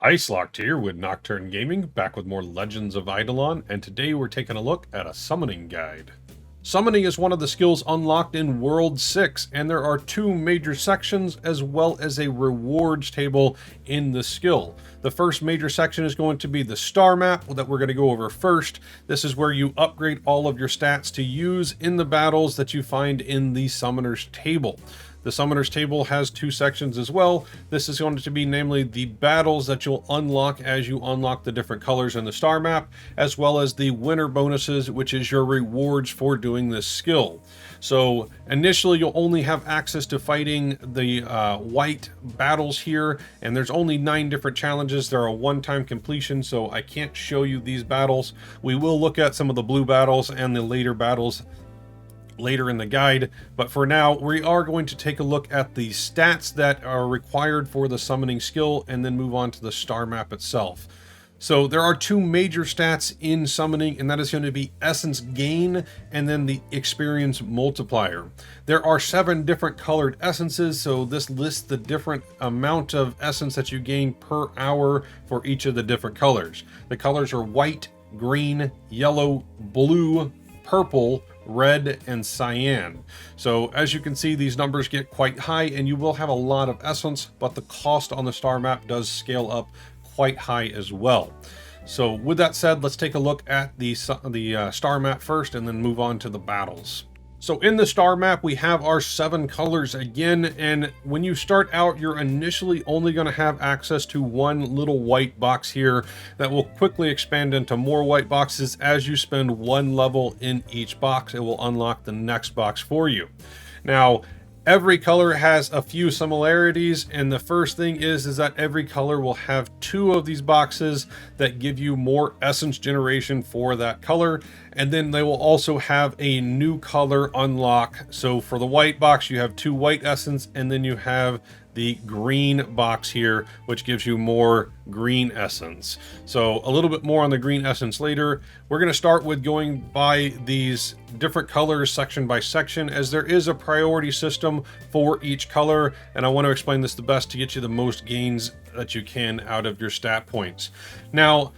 Ice Locked here with Nocturne Gaming, back with more Legends of Idleon, and today we're taking a look at a summoning guide. Summoning is one of the skills unlocked in World 6, and there are two major sections as well as a rewards table in the skill. The first major section is going to be the star map that we're going to go over first. This is where you upgrade all of your stats to use in the battles that you find in the summoner's table. The Summoner's Table has two sections as well. This is going to be namely the battles that you'll unlock as you unlock the different colors in the star map, as well as the winner bonuses, which is your rewards for doing this skill. So initially you'll only have access to fighting the white battles here, and there's only 9 different challenges. They're a one-time completion, so I can't show you these battles. We will look at some of the blue battles and the later battles later in the guide, but for now we are going to take a look at the stats that are required for the summoning skill and then move on to the star map itself. So there are two major stats in summoning, and that is going to be essence gain and then the experience multiplier. There are 7 different colored essences, so this lists the different amount of essence that you gain per hour for each of the different colors. The colors are white, green, yellow, blue, purple, red, and cyan. So as you can see, these numbers get quite high and you will have a lot of essence, but the cost on the star map does scale up quite high as well. So with that said, let's take a look at the star map first and then move on to the battles. So in the star map, we have our 7 colors again, and when you start out, you're initially only going to have access to one little white box here that will quickly expand into more white boxes. As you spend 1 level in each box, it will unlock the next box for you. Now, every color has a few similarities, and the first thing is that every color will have 2 of these boxes that give you more essence generation for that color, and then they will also have a new color unlock. So for the white box, you have 2 white essence, and then you have the green box here, which gives you more green essence. So a little bit more on the green essence later. We're going to start with going by these different colors section by section, as there is a priority system for each color, and I want to explain this the best to get you the most gains that you can out of your stat points. Now,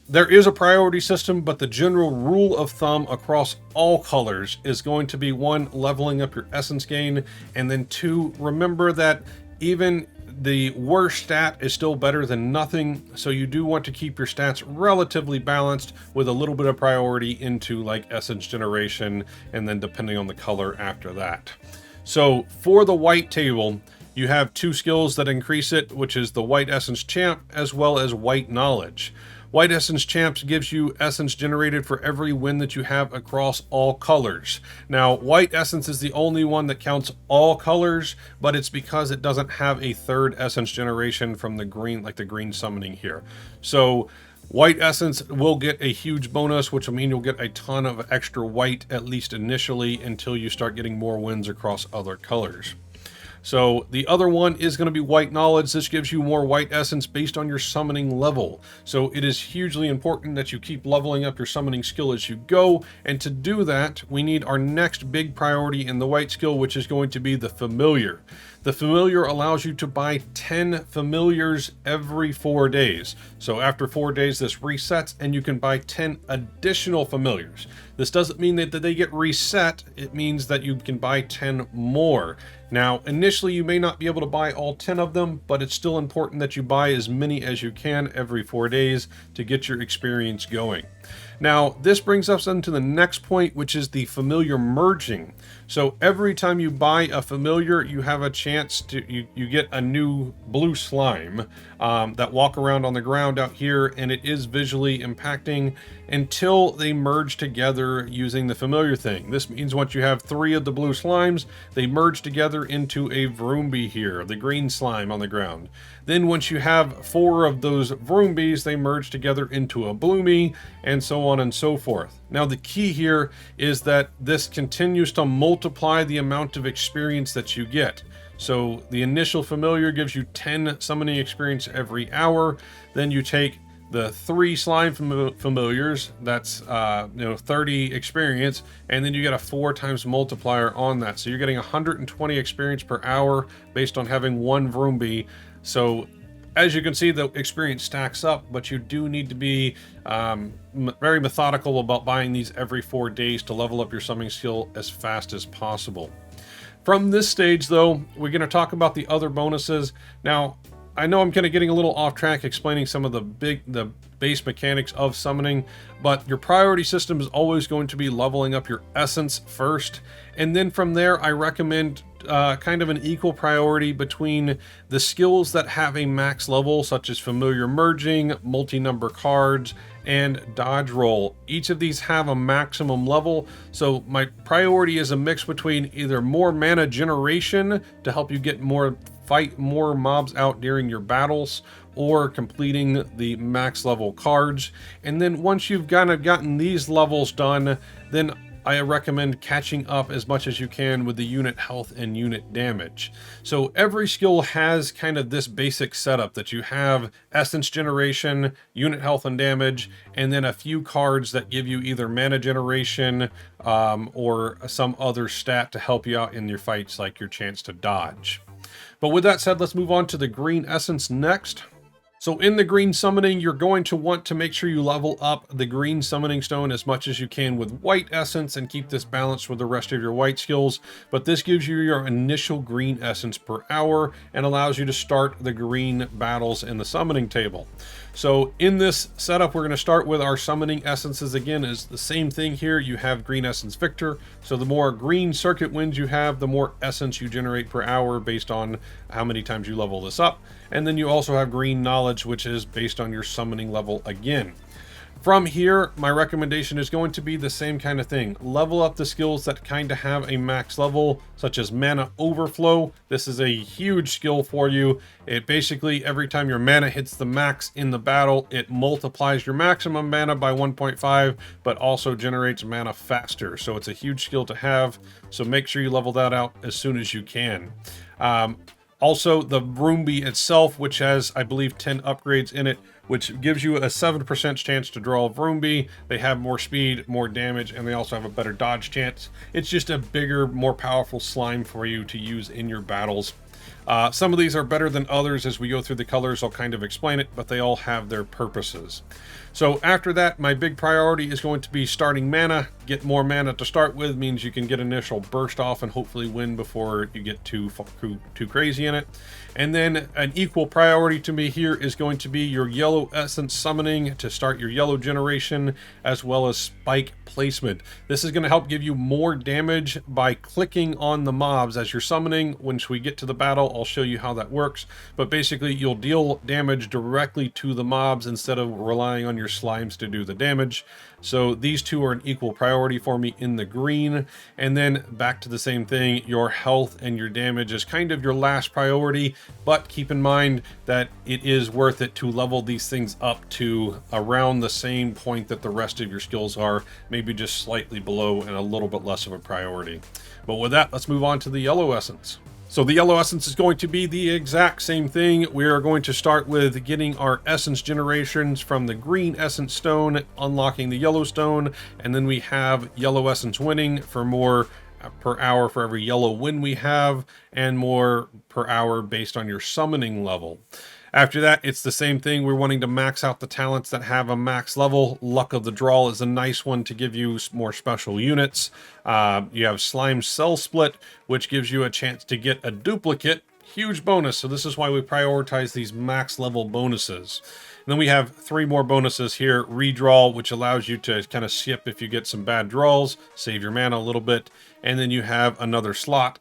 there is a priority system, but the general rule of thumb across all colors is going to be 1, leveling up your essence gain, and then 2, remember that even the worst stat is still better than nothing, so you do want to keep your stats relatively balanced with a little bit of priority into like essence generation, and then depending on the color after that. So for the white table, you have 2 skills that increase it, which is the White Essence Champ as well as White Knowledge. White Essence Champs gives you essence generated for every win that you have across all colors. Now, White Essence is the only one that counts all colors, but it's because it doesn't have a third essence generation from the green, like the green summoning here. So White Essence will get a huge bonus, which will mean you'll get a ton of extra white, at least initially, until you start getting more wins across other colors. So the other one is going to be White Knowledge. This gives you more white essence based on your summoning level. So it is hugely important that you keep leveling up your summoning skill as you go. And to do that, we need our next big priority in the white skill, which is going to be the Familiar. The Familiar allows you to buy 10 familiars every 4 days. So after 4 days, this resets and you can buy 10 additional familiars. This doesn't mean that they get reset. It means that you can buy 10 more. Now, initially you may not be able to buy all 10 of them, but it's still important that you buy as many as you can every 4 days to get your experience going. Now, this brings us into the next point, which is the familiar merging. So every time you buy a familiar, you have a chance to, you get a new blue slime that walk around on the ground out here, and it is visually impacting until they merge together using the familiar thing. This means once you have 3 of the blue slimes, they merge together into a Vroomby here, the green slime on the ground. Then once you have 4 of those Vroombies, they merge together into a Bloomy, and so on and so forth. Now the key here is that this continues to multiply the amount of experience that you get. So the initial familiar gives you 10 summoning experience every hour. Then you take the 3 slime familiars, that's 30 experience, and then you get a 4 times multiplier on that. So you're getting 120 experience per hour based on having 1 Vroomby. So As you can see, the experience stacks up, but you do need to be very methodical about buying these every 4 days to level up your summoning skill as fast as possible. From this stage, though, we're going to talk about the other bonuses. Now, I know I'm kind of getting a little off track explaining some of the base mechanics of summoning, but your priority system is always going to be leveling up your essence first, and then from there I recommend kind of an equal priority between the skills that have a max level, such as familiar merging, multi-number cards, and dodge roll. Each of these have a maximum level, so my priority is a mix between either more mana generation to help you get fight more mobs out during your battles, or completing the max level cards. And then once you've kind of gotten these levels done, then I recommend catching up as much as you can with the unit health and unit damage. So every skill has kind of this basic setup that you have: essence generation, unit health and damage, and then a few cards that give you either mana generation or some other stat to help you out in your fights, like your chance to dodge. But with that said, let's move on to the green essence next. So in the green summoning, you're going to want to make sure you level up the green summoning stone as much as you can with white essence and keep this balanced with the rest of your white skills. But this gives you your initial green essence per hour and allows you to start the green battles in the summoning table. So in this setup, we're going to start with our summoning essences. Again, is the same thing here. You have green essence victor. So the more green circuit wins you have, the more essence you generate per hour based on how many times you level this up. And then you also have green knowledge, which is based on your summoning level again. From here, my recommendation is going to be the same kind of thing. Level up the skills that kind of have a max level, such as mana overflow. This is a huge skill for you. It basically, every time your mana hits the max in the battle, it multiplies your maximum mana by 1.5, but also generates mana faster. So it's a huge skill to have. So make sure you level that out as soon as you can. Also, the Roombi itself, which has, I believe, 10 upgrades in it, which gives you a 7% chance to draw a Roombi. They have more speed, more damage, and they also have a better dodge chance. It's just a bigger, more powerful slime for you to use in your battles. Some of these are better than others. As we go through the colors, I'll kind of explain it, but they all have their purposes. So after that, my big priority is going to be starting mana. Get more mana to start with means you can get initial burst off and hopefully win before you get too crazy in it. And then an equal priority to me here is going to be your yellow essence summoning to start your yellow generation, as well as spike placement. This is going to help give you more damage by clicking on the mobs as you're summoning. Once we get to the battle, I'll show you how that works. But basically, you'll deal damage directly to the mobs instead of relying on your slimes to do the damage. So these two are an equal priority for me in the green. And then back to the same thing, your health and your damage is kind of your last priority, but keep in mind that it is worth it to level these things up to around the same point that the rest of your skills are, maybe just slightly below and a little bit less of a priority. But with that, let's move on to the yellow essence. So the yellow essence is going to be the exact same thing. We are going to start with getting our essence generations from the green essence stone, unlocking the yellow stone, and then we have yellow essence winning for more per hour for every yellow win we have, and more per hour based on your summoning level. After that, it's the same thing. We're wanting to max out the talents that have a max level. Luck of the Draw is a nice one to give you more special units. You have Slime Cell Split, which gives you a chance to get a duplicate. Huge bonus. So this is why we prioritize these max level bonuses. And then we have 3 more bonuses here. Redraw, which allows you to kind of skip if you get some bad draws, save your mana a little bit. And then you have another slot.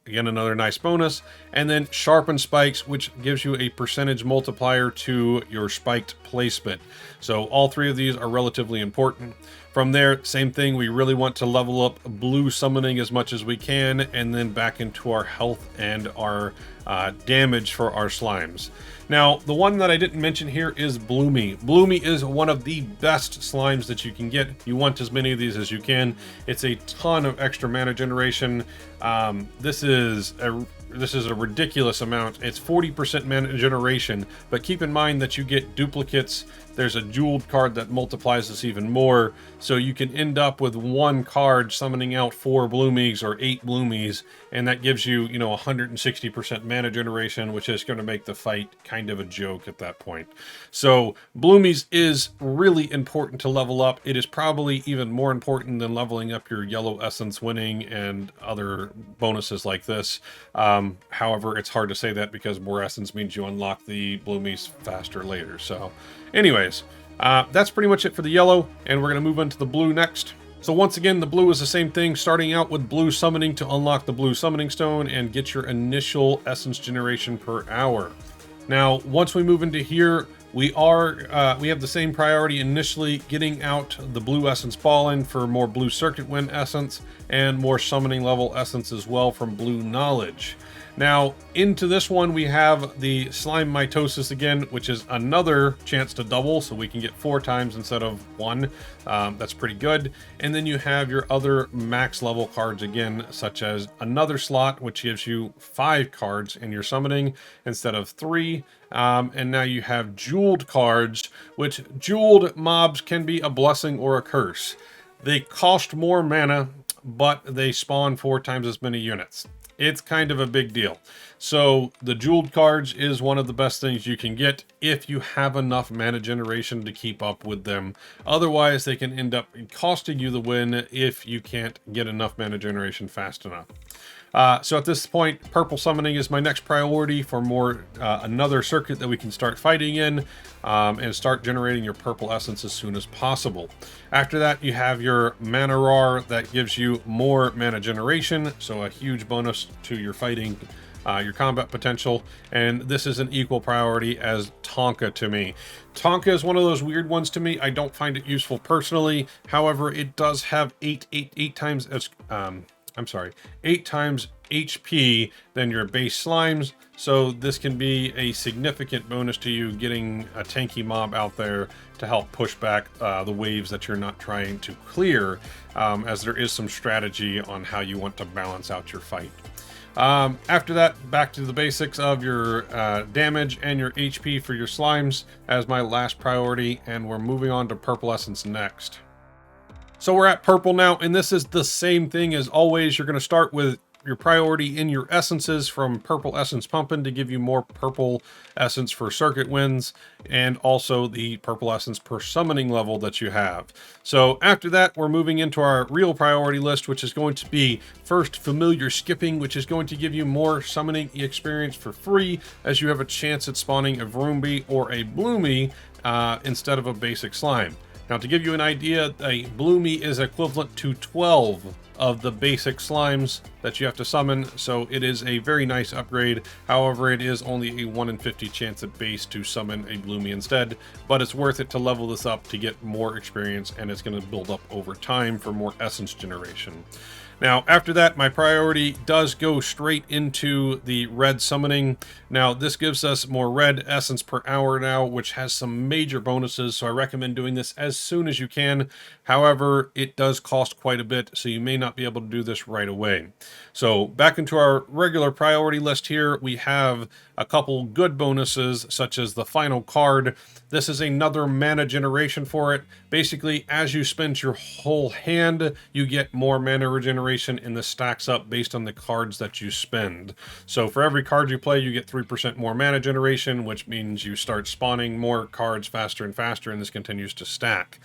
Again, another nice bonus. And then Sharpen Spikes, which gives you a percentage multiplier to your spiked placement. So all 3 of these are relatively important. From there, same thing, we really want to level up blue summoning as much as we can, and then back into our health and our damage for our slimes. Now, the one that I didn't mention here is Bloomy. Bloomy is one of the best slimes that you can get. You want as many of these as you can. It's a ton of extra mana generation. This is this is a ridiculous amount. It's 40% mana generation, but keep in mind that you get duplicates. There's a jeweled card that multiplies this even more, so you can end up with one card summoning out 4 Bloomies or 8 Bloomies, and that gives you, 160% mana generation, which is going to make the fight kind of a joke at that point. So Bloomies is really important to level up. It is probably even more important than leveling up your yellow essence winning and other bonuses like this. However, it's hard to say that because more essence means you unlock the Bloomies faster later. So anyways, that's pretty much it for the yellow, and we're going to move into the blue next. So once again, the blue is the same thing, starting out with blue summoning to unlock the blue summoning stone and get your initial essence generation per hour. Now, once we move into here, we have the same priority initially, getting out the blue essence ball in for more blue circuit wind essence and more summoning level essence as well from blue knowledge. Now, into this one, we have the slime mitosis again, which is another chance to double, so we can get 4 times instead of 1. That's pretty good. And then you have your other max level cards again, such as another slot, which gives you 5 cards in your summoning instead of 3. And now you have jeweled cards, which jeweled mobs can be a blessing or a curse. They cost more mana, but they spawn 4 times as many units. It's kind of a big deal. So the jeweled cards is one of the best things you can get if you have enough mana generation to keep up with them. Otherwise, they can end up costing you the win if you can't get enough mana generation fast enough. So at this point, purple summoning is my next priority for another circuit that we can start fighting in and start generating your purple essence as soon as possible. After that, you have your mana roar that gives you more mana generation, so a huge bonus to your fighting, your combat potential, and this is an equal priority as Tonka to me. Tonka is one of those weird ones to me. I don't find it useful personally. However, it does have 8 times HP than your base slimes, so this can be a significant bonus to you getting a tanky mob out there to help push back the waves that you're not trying to clear, as there is some strategy on how you want to balance out your fight. After that, back to the basics of your damage and your HP for your slimes as my last priority, and we're moving on to purple essence next. So we're at purple now, and this is the same thing as always. You're going to start with your priority in your essences from purple essence pumping to give you more purple essence for circuit wins, and also the purple essence per summoning level that you have. So after that, we're moving into our real priority list, which is going to be first familiar skipping, which is going to give you more summoning experience for free, as you have a chance at spawning a Vroomby or a Bloomy instead of a basic slime. Now, to give you an idea, a Bloomy is equivalent to 12 of the basic slimes that you have to summon, so it is a very nice upgrade. However, it is only a 1 in 50 chance at base to summon a Bloomy instead, but it's worth it to level this up to get more experience, and it's going to build up over time for more essence generation. Now, after that, my priority does go straight into the red summoning. Now, this gives us more red essence per hour now, which has some major bonuses, so I recommend doing this as soon as you can. However, it does cost quite a bit, so you may not be able to do this right away. So, back into our regular priority list here, we have a couple good bonuses, such as the final card. This is another mana generation for it. Basically, as you spend your whole hand, you get more mana regeneration, and this stacks up based on the cards that you spend. So for every card you play, you get 3% more mana generation, which means you start spawning more cards faster and faster, and this continues to stack.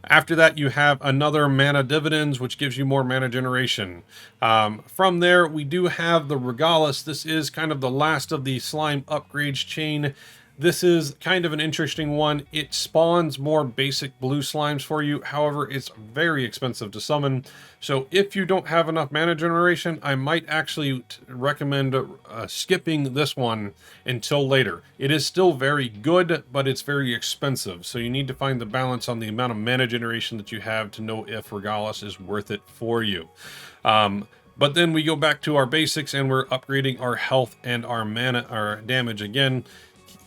After that, you have another mana dividends, which gives you more mana generation. From there, we do have the Regalis. This is kind of the last of the slime upgrades chain. This is kind of an interesting one. It spawns more basic blue slimes for you. However, it's very expensive to summon. So if you don't have enough mana generation, I might actually recommend skipping this one until later. It is still very good, but it's very expensive. So you need to find the balance on the amount of mana generation that you have to know if Regalis is worth it for you. But then we go back to our basics, and we're upgrading our health and our mana, our damage again.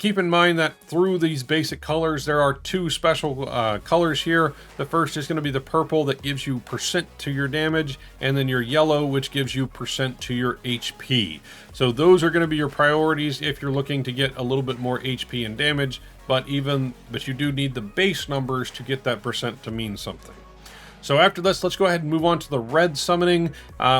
Keep in mind that through these basic colors, there are two special colors here. The first is going to be the purple that gives you percent to your damage, and then your yellow, which gives you percent to your HP. So those are going to be your priorities if you're looking to get a little bit more HP and damage, but you do need the base numbers to get that percent to mean something. So after this, let's go ahead and move on to the red summoning.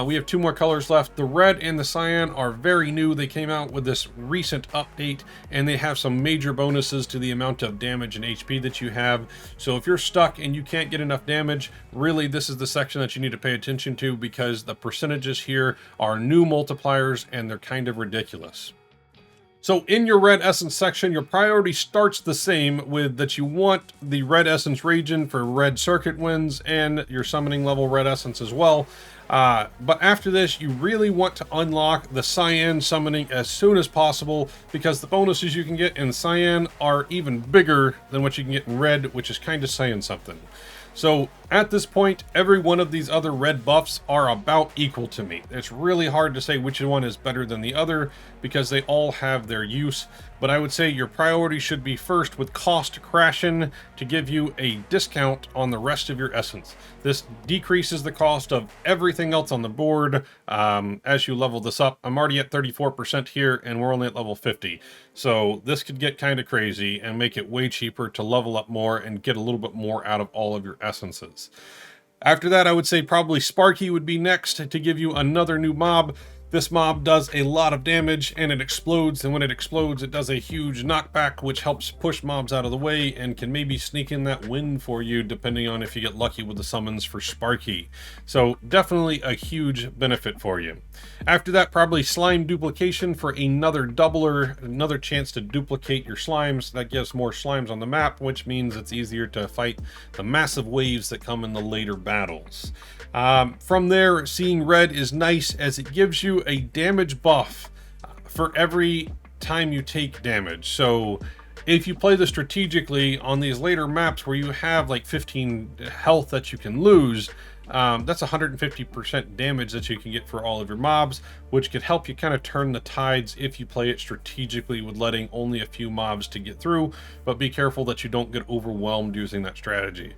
We have two more colors left. The red and the cyan are very new. They came out with this recent update, and they have some major bonuses to the amount of damage and HP that you have. So if you're stuck and you can't get enough damage, really this is the section that you need to pay attention to, because the percentages here are new multipliers and they're kind of ridiculous. So in your red essence section, your priority starts the same with that you want the red essence region for red circuit wins and your summoning level red essence as well. But after this, you really want to unlock the cyan summoning as soon as possible, because the bonuses you can get in cyan are even bigger than what you can get in red, which is kind of saying something. So at this point, every one of these other red buffs are about equal to me. It's really hard to say which one is better than the other because they all have their use. But I would say your priority should be first with cost crashing to give you a discount on the rest of your essence. This decreases the cost of everything else on the board as you level this up. I'm already at 34% here and we're only at level 50. So this could get kind of crazy and make it way cheaper to level up more and get a little bit more out of all of your essences. After that, I would say probably Sparky would be next to give you another new mob. This mob does a lot of damage and it explodes, and when it explodes it does a huge knockback, which helps push mobs out of the way and can maybe sneak in that win for you depending on if you get lucky with the summons for Sparky. So definitely a huge benefit for you. After that, probably slime duplication for another doubler, another chance to duplicate your slimes. That gives more slimes on the map, which means it's easier to fight the massive waves that come in the later battles. From there, seeing red is nice as it gives you a damage buff for every time you take damage. So if you play this strategically on these later maps where you have like 15 health that you can lose, that's 150% damage that you can get for all of your mobs, which could help you kind of turn the tides if you play it strategically with letting only a few mobs to get through, but be careful that you don't get overwhelmed using that strategy.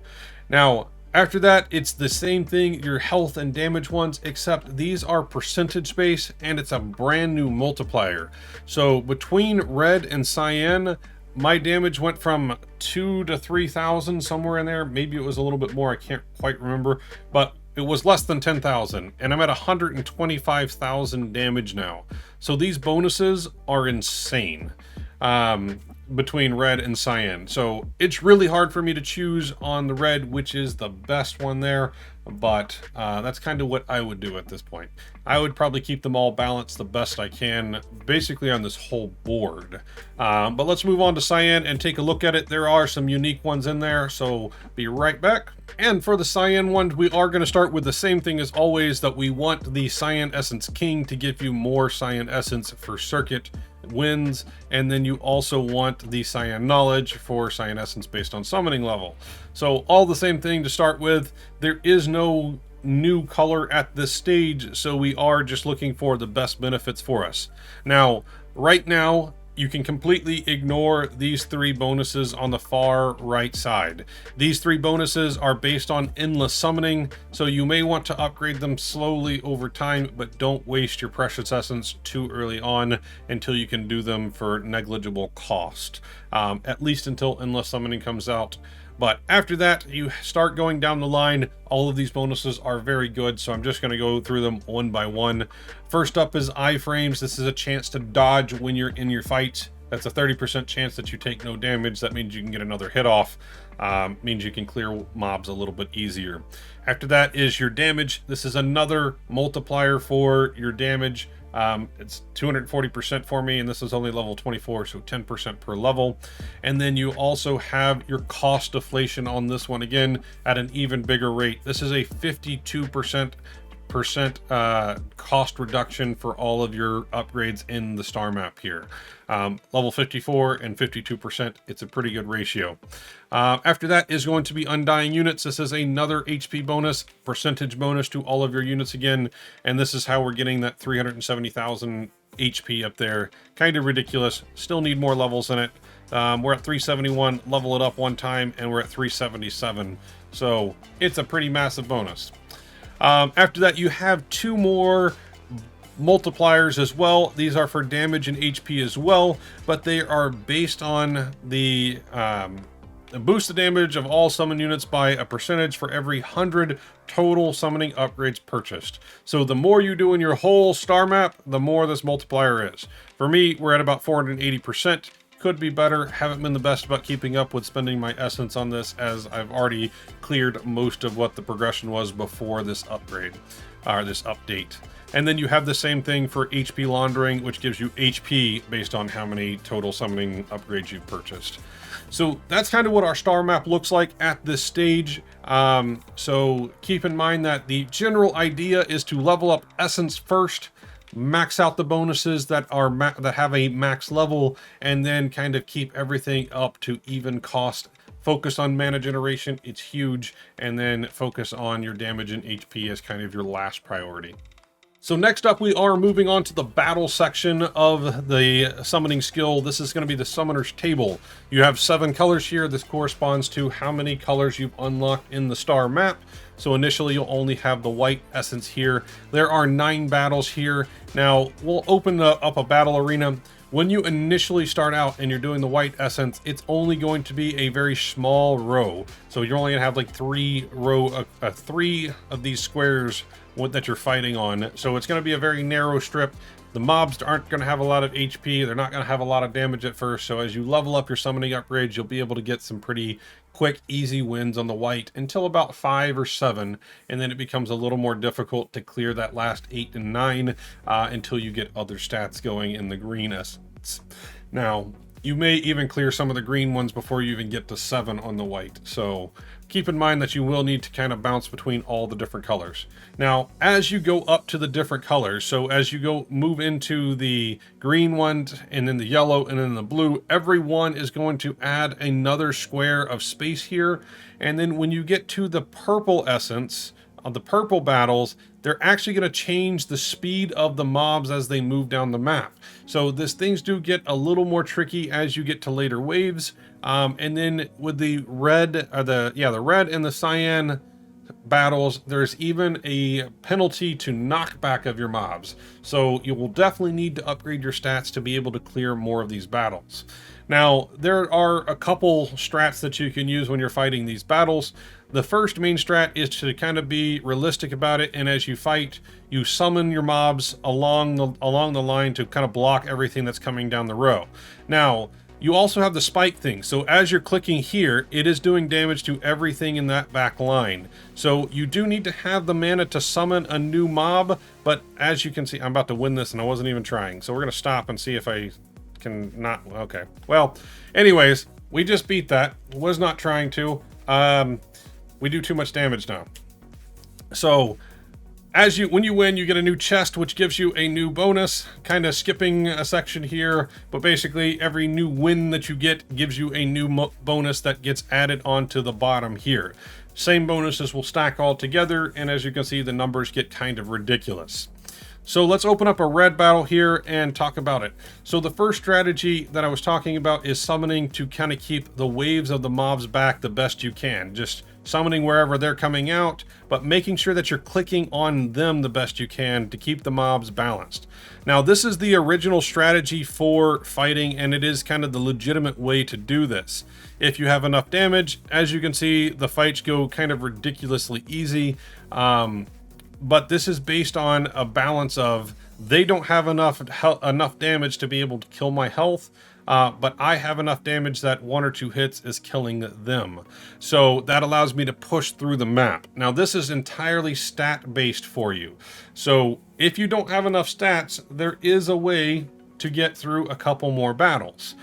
Now, after that, it's the same thing, your health and damage ones, except these are percentage based and it's a brand new multiplier. So between red and cyan, my damage went from 2,000 to 3,000, somewhere in there. Maybe it was a little bit more, I can't quite remember, but it was less than 10,000, and I'm at 125,000 damage now. So these bonuses are insane. Between red and cyan. So it's really hard for me to choose on the red which is the best one there, but that's kind of what I would do at this point. I would probably keep them all balanced the best I can, basically on this whole board. But let's move on to cyan and take a look at it. There are some unique ones in there, so be right back. And for the cyan one, we are going to start with the same thing as always, that we want the Cyan Essence King to give you more Cyan Essence for circuit wins, and then you also want the Cyan Knowledge for Cyan Essence based on summoning level. So all the same thing to start with. There is no new color at this stage, so we are just looking for the best benefits for us. Now, right now, you can completely ignore these three bonuses on the far right side. These three bonuses are based on endless summoning, so you may want to upgrade them slowly over time, but don't waste your precious essence too early on until you can do them for negligible cost, at least until endless summoning comes out. But after that, you start going down the line. All of these bonuses are very good, so I'm just going to go through them one by one. First up is iframes. This is a chance to dodge when you're in your fights. That's a 30% chance that you take no damage. That means you can get another hit off. Means you can clear mobs a little bit easier. After that is your damage. This is another multiplier for your damage. It's 240% for me, and this is only level 24, so 10% per level. And then you also have your cost deflation on this one, again at an even bigger rate. This is a 52% cost reduction for all of your upgrades in the star map here. Level 54 and 52%, it's a pretty good ratio. After that is going to be undying units. This is another HP bonus, percentage bonus to all of your units again, and this is how we're getting that 370,000 HP up there. Kind of ridiculous. Still need more levels in it. We're at 371, level it up one time, and we're at 377. So it's a pretty massive bonus. After that, you have 2 more multipliers as well. These are for damage and HP as well, but they are based on the boost the damage of all summon units by a percentage for every 100 total summoning upgrades purchased. So the more you do in your whole star map, the more this multiplier is. For me, we're at about 480%. Could be better. Haven't been the best about keeping up with spending my essence on this, as I've already cleared most of what the progression was before this upgrade, or this update. And then you have the same thing for HP laundering, which gives you HP based on how many total summoning upgrades you've purchased. So that's kind of what our star map looks like at this stage. So keep in mind that the general idea is to level up essence first, max out the bonuses that are that have a max level, and then kind of keep everything up to even cost. Focus on mana generation, it's huge, and then focus on your damage and HP as kind of your last priority. So next up, we are moving on to the battle section of the summoning skill. This is going to be the summoner's table. You have 7 colors here. This corresponds to how many colors you've unlocked in the star map. So initially, you'll only have the white essence here. There are 9 battles here. Now, we'll open up a battle arena. When you initially start out and you're doing the white essence, it's only going to be a very small row. So you're only going to have like 3 of these squares that you're fighting on. So it's going to be a very narrow strip. The mobs aren't going to have a lot of HP. They're not going to have a lot of damage at first. So as you level up your summoning upgrades, you'll be able to get some pretty quick, easy wins on the white until about 5 or 7. And then it becomes a little more difficult to clear that last 8 and 9 until you get other stats going in the green essence. Now, you may even clear some of the green ones before you even get to 7 on the white. So keep in mind that you will need to kind of bounce between all the different colors. Now, as you go up to the different colors, so as you move into the green one and then the yellow and then the blue, every one is going to add another square of space here. And then when you get to the purple essence, of the purple battles, they're actually going to change the speed of the mobs as they move down the map. So things do get a little more tricky as you get to later waves. And then with the red, the red and the cyan battles, there's even a penalty to knockback of your mobs. So you will definitely need to upgrade your stats to be able to clear more of these battles. Now, there are a couple strats that you can use when you're fighting these battles. The first main strat is to kind of be realistic about it, and as you fight, you summon your mobs along the line to kind of block everything that's coming down the row. Now, you also have the spike thing, so as you're clicking here, it is doing damage to everything in that back line. So you do need to have the mana to summon a new mob, but as you can see, I'm about to win this and I wasn't even trying. So we're going to stop and see if I can not. Okay, well, anyways, we just beat that. Was not trying to. We do too much damage now. So when you win, you get a new chest, which gives you a new bonus. Kind of skipping a section here, but basically every new win that you get gives you a new bonus that gets added onto the bottom here. Same bonuses will stack all together, and as you can see, the numbers get kind of ridiculous. So let's open up a red battle here and talk about it. So the first strategy that I was talking about is summoning to kind of keep the waves of the mobs back the best you can. Just summoning wherever they're coming out, but making sure that you're clicking on them the best you can to keep the mobs balanced. Now, this is the original strategy for fighting, and it is kind of the legitimate way to do this. If you have enough damage, as you can see, the fights go kind of ridiculously easy. But this is based on a balance of they don't have enough damage to be able to kill my health, but I have enough damage that 1 or 2 hits is killing them. So that allows me to push through the map. Now, this is entirely stat-based for you. So if you don't have enough stats, there is a way to get through a couple more battles.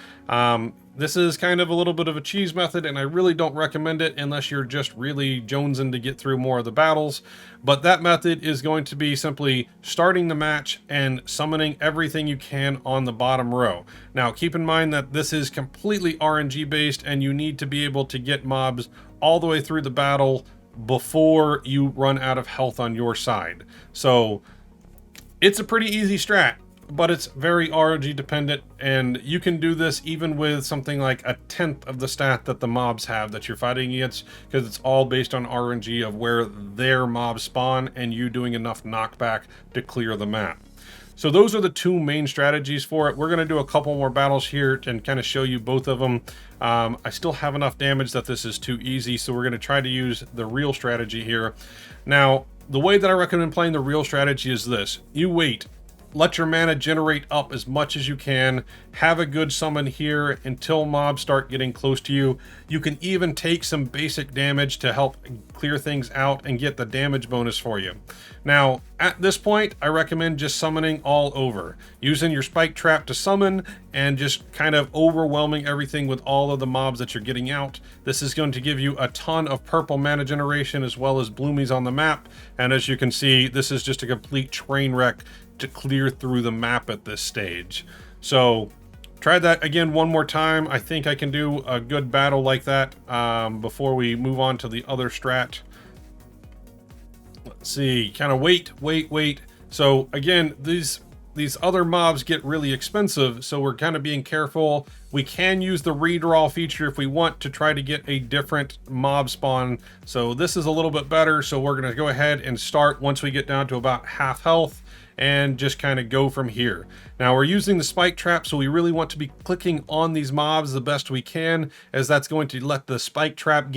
This is kind of a little bit of a cheese method, and I really don't recommend it unless you're just really jonesing to get through more of the battles. But that method is going to be simply starting the match and summoning everything you can on the bottom row. Now, keep in mind that this is completely RNG based, and you need to be able to get mobs all the way through the battle before you run out of health on your side. So it's a pretty easy strat. but it's very RNG dependent, and you can do this even with something like a tenth of the stat that the mobs have that you're fighting against, because it's all based on RNG of where their mobs spawn and you doing enough knockback to clear the map. So those are the two main strategies for it. We're going to do a couple more battles here and kind of show you both of them. I still have enough damage that this is too easy, so we're going to try to use the real strategy here. Now, the way that I recommend playing the real strategy is this. You wait. Let your mana generate up as much as you can. Have a good summon here until mobs start getting close to you. You can even take some basic damage to help clear things out and get the damage bonus for you. Now, at this point, I recommend just summoning all over. Using your spike trap to summon and just kind of overwhelming everything with all of the mobs that you're getting out. This is going to give you a ton of purple mana generation as well as bloomies on the map. And as you can see, this is just a complete train wreck to clear through the map at this stage. So try that again one more time. I think I can do a good battle like that before we move on to the other strat. Let's see, kind of wait. So again, these other mobs get really expensive, so we're kind of being careful. We can use the redraw feature if we want to try to get a different mob spawn. So this is a little bit better, so we're going to go ahead and start once we get down to about half health and just kind of go from here. Now we're using the spike trap, so we really want to be clicking on these mobs the best we can, as that's going to let the spike trap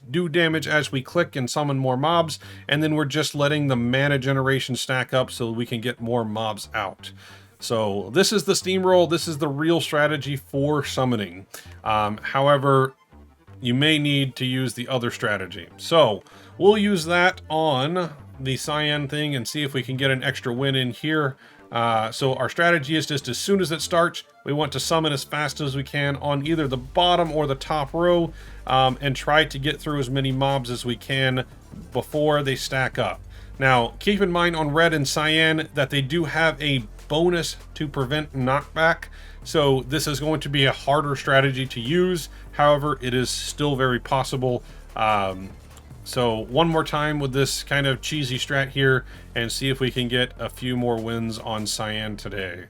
do damage as we click and summon more mobs, and then we're just letting the mana generation stack up so we can get more mobs out. So this is the steamroll. This is the real strategy for summoning. However, you may need to use the other strategy. So we'll use that on the Cyan thing and see if we can get an extra win in here. So our strategy is just as soon as it starts, we want to summon as fast as we can on either the bottom or the top row, and try to get through as many mobs as we can before they stack up. Now, keep in mind on Red and Cyan that they do have a bonus to prevent knockback. So this is going to be a harder strategy to use. However, it is still very possible. So one more time with this kind of cheesy strat here and see if we can get a few more wins on Cyan today.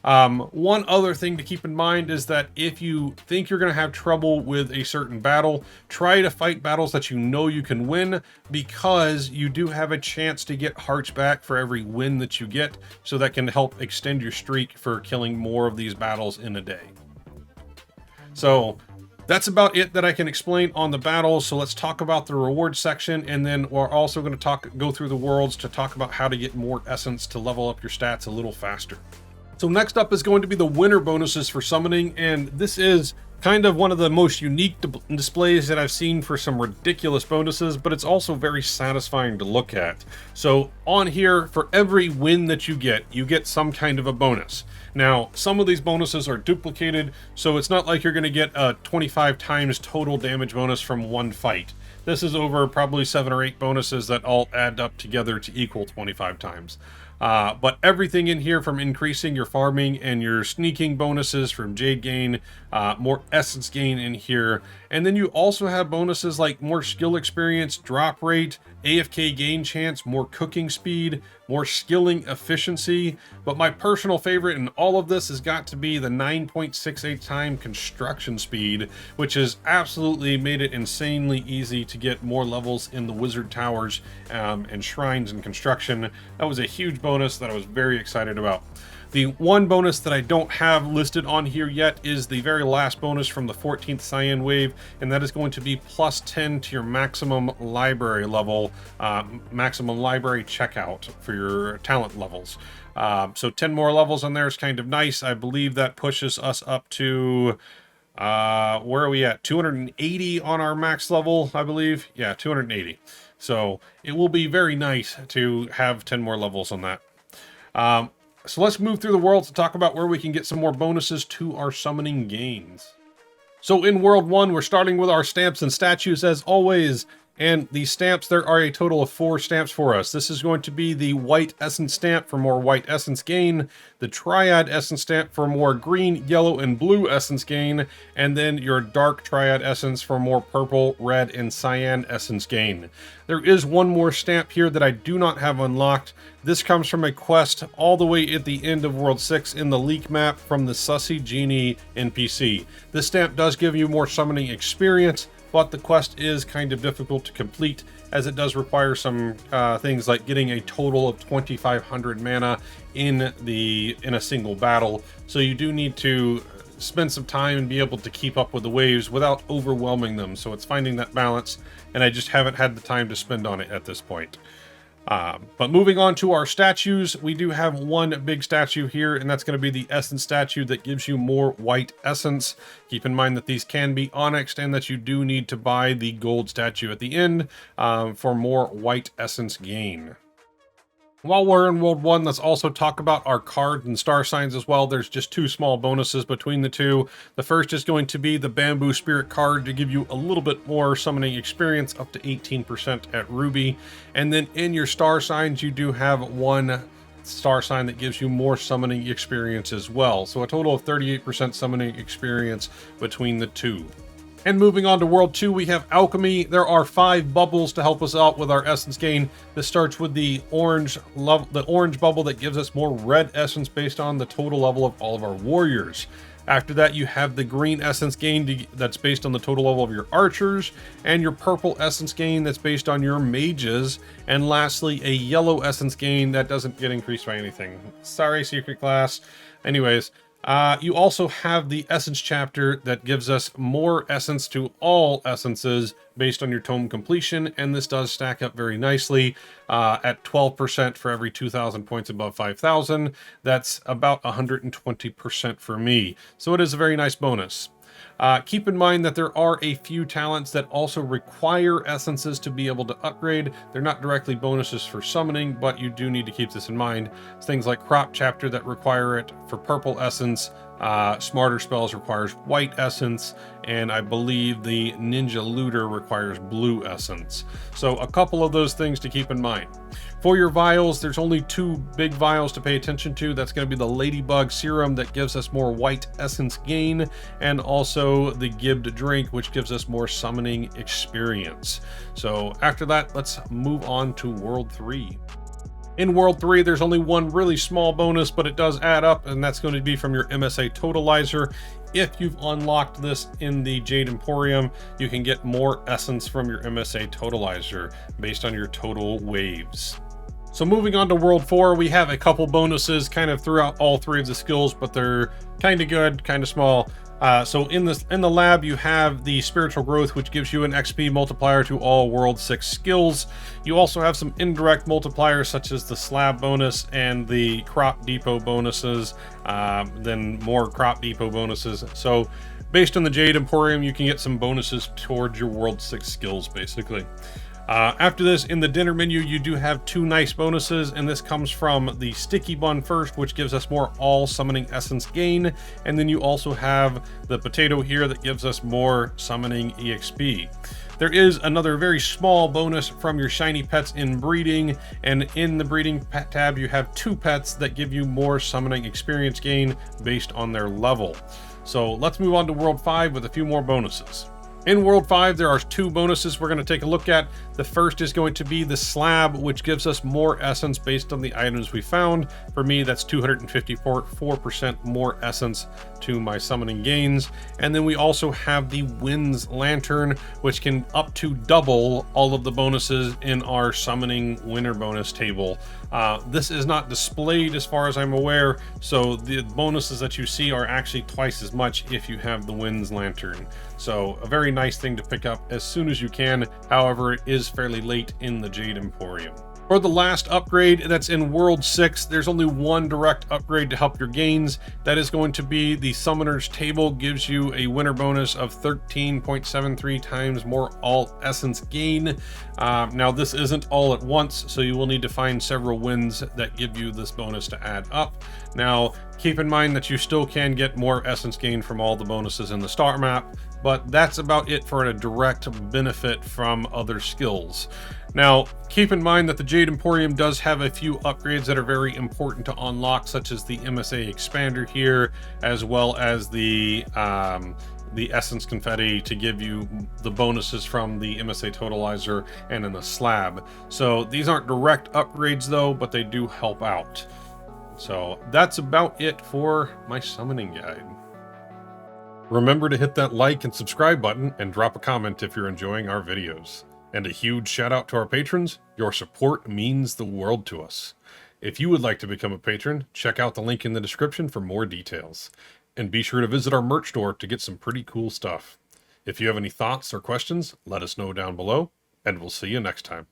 One other thing to keep in mind is that if you think you're going to have trouble with a certain battle, try to fight battles that you know you can win, because you do have a chance to get hearts back for every win that you get, so that can help extend your streak for killing more of these battles in a day. So that's about it that I can explain on the battles. So let's talk about the reward section, and then we're also going to go through the worlds to talk about how to get more essence to level up your stats a little faster. So next up is going to be the winter bonuses for summoning, and this is kind of one of the most unique displays that I've seen for some ridiculous bonuses, but it's also very satisfying to look at. So on here, for every win that you get some kind of a bonus. Now, some of these bonuses are duplicated, so it's not like you're going to get a 25 times total damage bonus from one fight. This is over probably 7 or 8 bonuses that all add up together to equal 25 times. But everything in here, from increasing your farming and your sneaking bonuses from Jade gain, more essence gain in here. And then you also have bonuses like more skill experience, drop rate, AFK gain chance, more cooking speed, more skilling efficiency. But my personal favorite in all of this has got to be the 9.68 time construction speed, which has absolutely made it insanely easy to get more levels in the wizard towers and shrines and construction. That was a huge bonus that I was very excited about. The one bonus that I don't have listed on here yet is the very last bonus from the 14th Cyan wave, and that is going to be plus 10 to your maximum library level, maximum library checkout for your talent levels. So 10 more levels on there is kind of nice. I believe that pushes us up to, where are we at? 280 on our max level, I believe. Yeah, 280. So it will be very nice to have 10 more levels on that. So let's move through the world to talk about where we can get some more bonuses to our summoning gains. So in World 1, we're starting with our stamps and statues as always, And the stamps, there are a total of 4 stamps for us. This is going to be the White Essence stamp for more White Essence gain, the Triad Essence stamp for more Green, Yellow, and Blue Essence gain, and then your Dark Triad Essence for more Purple, Red, and Cyan Essence gain. There is one more stamp here that I do not have unlocked. This comes from a quest all the way at the end of World 6 in the leak map from the Sussy Genie NPC. This stamp does give you more summoning experience, but the quest is kind of difficult to complete as it does require some things like getting a total of 2,500 mana in a single battle. So you do need to spend some time and be able to keep up with the waves without overwhelming them. So it's finding that balance, and I just haven't had the time to spend on it at this point. But moving on to our statues, we do have one big statue here, and that's going to be the Essence statue that gives you more White Essence. Keep in mind that these can be onyxed and that you do need to buy the gold statue at the end for more White Essence gain. While we're in World 1, let's also talk about our cards and star signs as well. There's just 2 small bonuses between the two. The first is going to be the Bamboo Spirit card to give you a little bit more summoning experience, up to 18% at Ruby. And then in your star signs, you do have one star sign that gives you more summoning experience as well. So a total of 38% summoning experience between the two. And moving on to World 2, we have Alchemy. There are 5 bubbles to help us out with our essence gain. This starts with the orange bubble that gives us more red essence based on the total level of all of our warriors. After that, you have the green essence gain that's based on the total level of your archers, and your purple essence gain that's based on your mages, and lastly, a yellow essence gain that doesn't get increased by anything. Sorry, secret class. Anyways, you also have the Essence chapter that gives us more essence to all essences based on your tome completion, and this does stack up very nicely at 12% for every 2,000 points above 5,000. That's about 120% for me, so it is a very nice bonus. Keep in mind that there are a few talents that also require essences to be able to upgrade. They're not directly bonuses for summoning, but you do need to keep this in mind. It's things like Crop Chapter that require it for purple essence, Smarter Spells requires white essence, and I believe the Ninja Looter requires blue essence. So a couple of those things to keep in mind. For your vials, there's only 2 big vials to pay attention to. That's going to be the Ladybug Serum that gives us more white essence gain, and also the Gibbed Drink, which gives us more summoning experience. So after that, let's move on to World 3. In World 3, there's only one really small bonus, but it does add up, and that's going to be from your MSA Totalizer. If you've unlocked this in the Jade Emporium, you can get more essence from your MSA Totalizer based on your total waves. So moving on to World 4, we have a couple bonuses kind of throughout all 3 of the skills, but they're kind of good, kind of small. So in the lab, you have the Spiritual Growth, which gives you an XP multiplier to all World 6 skills. You also have some indirect multipliers, such as the Slab bonus and the Crop Depot bonuses, then more Crop Depot bonuses. So based on the Jade Emporium, you can get some bonuses towards your World 6 skills, basically. After this, in the dinner menu, you do have 2 nice bonuses, and this comes from the Sticky Bun first, which gives us more all summoning essence gain, and then you also have the potato here that gives us more summoning EXP. There is another very small bonus from your shiny pets in breeding, and in the breeding pet tab, you have 2 pets that give you more summoning experience gain based on their level. So let's move on to World 5 with a few more bonuses. In World 5, there are 2 bonuses we're going to take a look at. The first is going to be the Slab, which gives us more essence based on the items we found. For me, that's 254% more essence to my summoning gains. And then we also have the Wind's Lantern, which can up to double all of the bonuses in our summoning winner bonus table. This is not displayed as far as I'm aware, so the bonuses that you see are actually twice as much if you have the Wind's Lantern. So a very nice thing to pick up as soon as you can. However, it is fairly late in the Jade Emporium. For the last upgrade that's in World 6, there's only one direct upgrade to help your gains. That is going to be the Summoner's Table. Gives you a winner bonus of 13.73 times more all essence gain. Now this isn't all at once, so you will need to find several wins that give you this bonus to add up. Now Keep in mind that you still can get more essence gain from all the bonuses in the star map, but that's about it for a direct benefit from other skills. Now, keep in mind that the Jade Emporium does have a few upgrades that are very important to unlock, such as the MSA Expander here, as well as the Essence Confetti to give you the bonuses from the MSA Totalizer and in the slab. So these aren't direct upgrades though, but they do help out. So that's about it for my summoning guide. Remember to hit that like and subscribe button and drop a comment if you're enjoying our videos. And a huge shout out to our patrons. Your support means the world to us. If you would like to become a patron, check out the link in the description for more details. And be sure to visit our merch store to get some pretty cool stuff. If you have any thoughts or questions, let us know down below, and we'll see you next time.